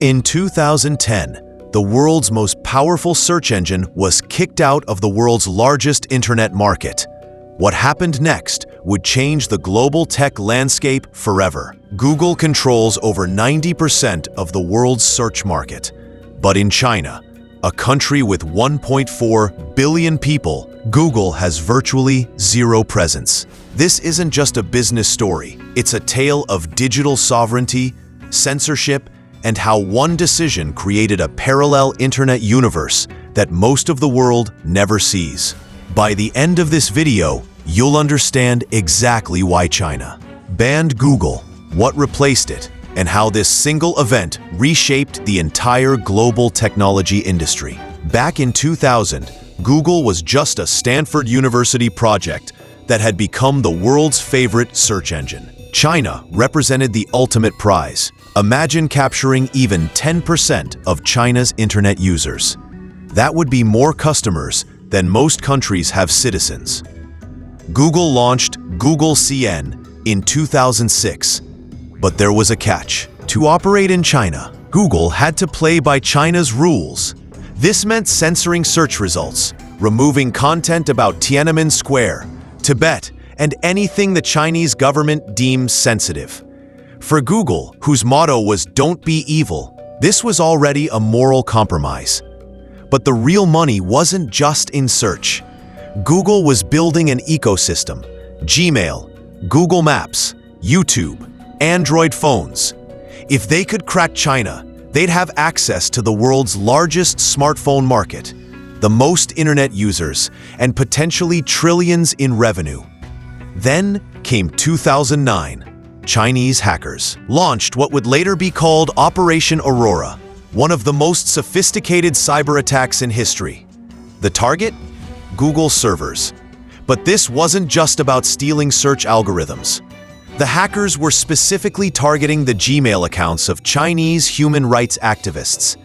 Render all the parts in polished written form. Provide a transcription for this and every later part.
In 2010, the world's most powerful search engine was kicked out of the world's largest internet market. What happened next would change the global tech landscape forever. Google controls over 90% of the world's search market. But in China, a country with 1.4 billion people, Google has virtually zero presence. This isn't just a business story. It's a tale of digital sovereignty, censorship, and how one decision created a parallel internet universe that most of the world never sees. By the end of this video, you'll understand exactly why China banned Google, what replaced it, and how this single event reshaped the entire global technology industry. Back in 2000, Google was just a Stanford University project that had become the world's favorite search engine. China represented the ultimate prize. Imagine capturing even 10% of China's internet users. That would be more customers than most countries have citizens. Google launched Google CN in 2006, but there was a catch. To operate in China, Google had to play by China's rules. This meant censoring search results, removing content about Tiananmen Square, Tibet, and anything the Chinese government deems sensitive. For Google, whose motto was "Don't be evil," this was already a moral compromise. But the real money wasn't just in search. Google was building an ecosystem: Gmail, Google Maps, YouTube, Android phones. If they could crack China, they'd have access to the world's largest smartphone market, the most internet users, and potentially trillions in revenue. Then came 2009. Chinese hackers launched what would later be called Operation Aurora, one of the most sophisticated cyber attacks in history. The target? Google servers. But this wasn't just about stealing search algorithms. The hackers were specifically targeting the Gmail accounts of Chinese human rights activists.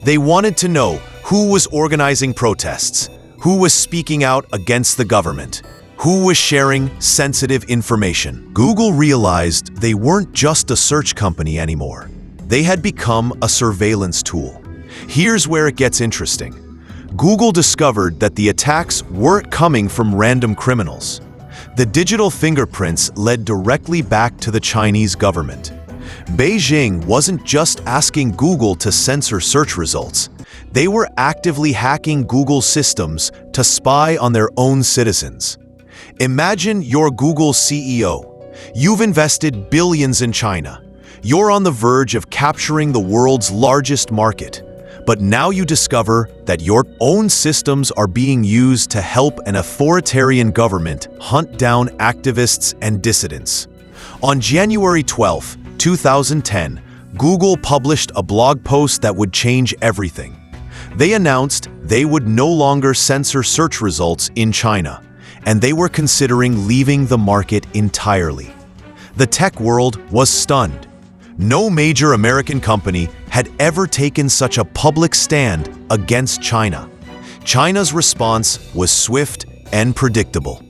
They wanted to know who was organizing protests, who was speaking out against the government, who was sharing sensitive information. Google realized they weren't just a search company anymore. They had become a surveillance tool. Here's where it gets interesting. Google discovered that the attacks weren't coming from random criminals. The digital fingerprints led directly back to the Chinese government. Beijing wasn't just asking Google to censor search results. They were actively hacking Google's systems to spy on their own citizens. Imagine you're Google's CEO. You've invested billions in China. You're on the verge of capturing the world's largest market. But now you discover that your own systems are being used to help an authoritarian government hunt down activists and dissidents. On January 12, 2010, Google published a blog post that would change everything. They announced they would no longer censor search results in China, and they were considering leaving the market entirely. The tech world was stunned. No major American company had ever taken such a public stand against China. China's response was swift and predictable.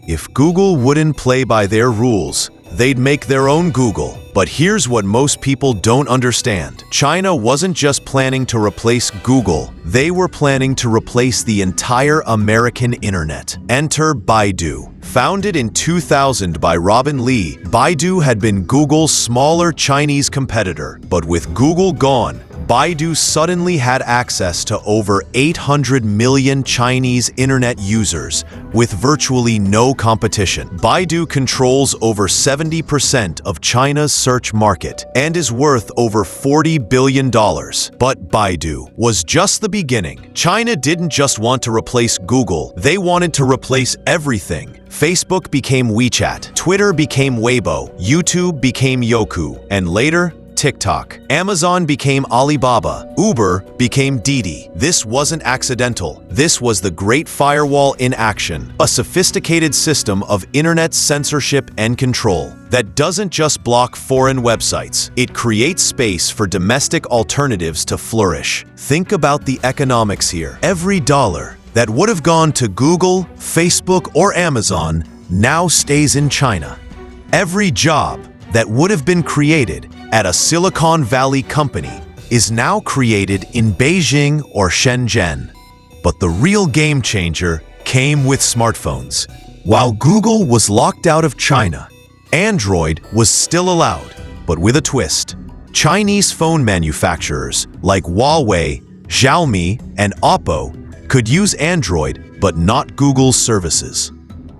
If Google wouldn't play by their rules, they'd make their own Google. But here's what most people don't understand. China wasn't just planning to replace Google, they were planning to replace the entire American internet. Enter Baidu. Founded in 2000 by Robin Li, Baidu had been Google's smaller Chinese competitor. But with Google gone, Baidu suddenly had access to over 800 million Chinese internet users with virtually no competition. Baidu controls over 70% of China's search market and is worth over $40 billion. But Baidu was just the beginning. China didn't just want to replace Google, they wanted to replace everything. Facebook became WeChat, Twitter became Weibo, YouTube became Youku, and later, TikTok. Amazon became Alibaba. Uber became Didi. This wasn't accidental. This was the Great Firewall in action, a sophisticated system of internet censorship and control that doesn't just block foreign websites. It creates space for domestic alternatives to flourish. Think about the economics here. Every dollar that would have gone to Google, Facebook, or Amazon now stays in China. Every job that would have been created at a Silicon Valley company is now created in Beijing or Shenzhen. But the real game changer came with smartphones. While Google was locked out of China, Android was still allowed, but with a twist. Chinese phone manufacturers like Huawei, Xiaomi, and Oppo could use Android but not Google's services.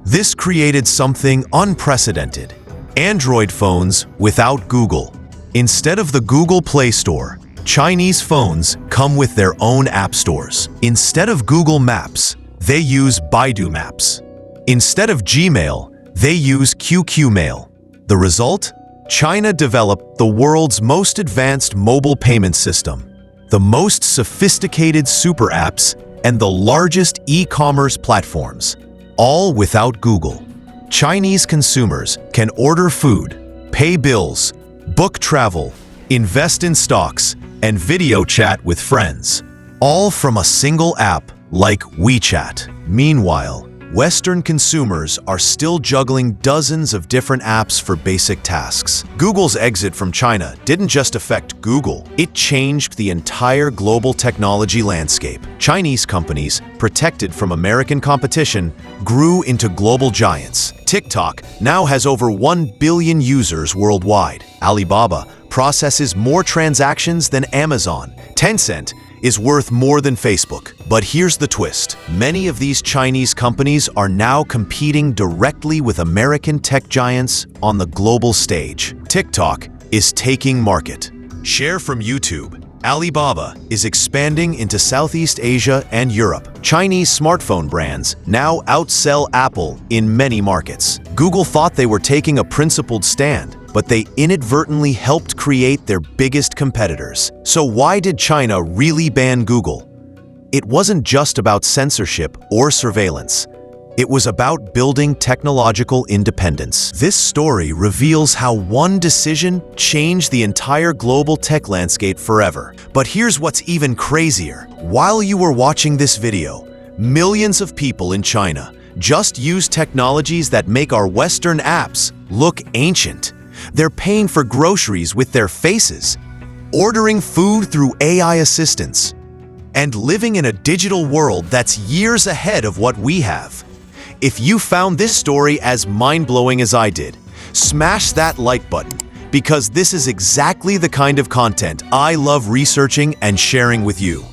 This created something unprecedented: Android phones without Google. Instead of the Google Play Store, Chinese phones come with their own app stores. Instead of Google Maps, they use Baidu Maps. Instead of Gmail, they use QQ Mail. The result? China developed the world's most advanced mobile payment system, the most sophisticated super apps, and the largest e-commerce platforms, all without Google. Chinese consumers can order food, pay bills, book travel, invest in stocks, and video chat with friends, all from a single app like WeChat. Meanwhile, Western consumers are still juggling dozens of different apps for basic tasks. Google's exit from China didn't just affect Google, it changed the entire global technology landscape. Chinese companies, protected from American competition, grew into global giants. TikTok now has over 1 billion users worldwide. Alibaba processes more transactions than Amazon. Tencent is worth more than Facebook. But here's the twist. Many of these Chinese companies are now competing directly with American tech giants on the global stage. TikTok is taking market share from YouTube. Alibaba is expanding into Southeast Asia and Europe. Chinese smartphone brands now outsell Apple in many markets. Google thought they were taking a principled stand, but they inadvertently helped create their biggest competitors. So why did China really ban Google? It wasn't just about censorship or surveillance. It was about building technological independence. This story reveals how one decision changed the entire global tech landscape forever. But here's what's even crazier. While you were watching this video, millions of people in China just use technologies that make our Western apps look ancient. They're paying for groceries with their faces, ordering food through AI assistants, and living in a digital world that's years ahead of what we have. If you found this story as mind-blowing as I did, smash that like button, because this is exactly the kind of content I love researching and sharing with you.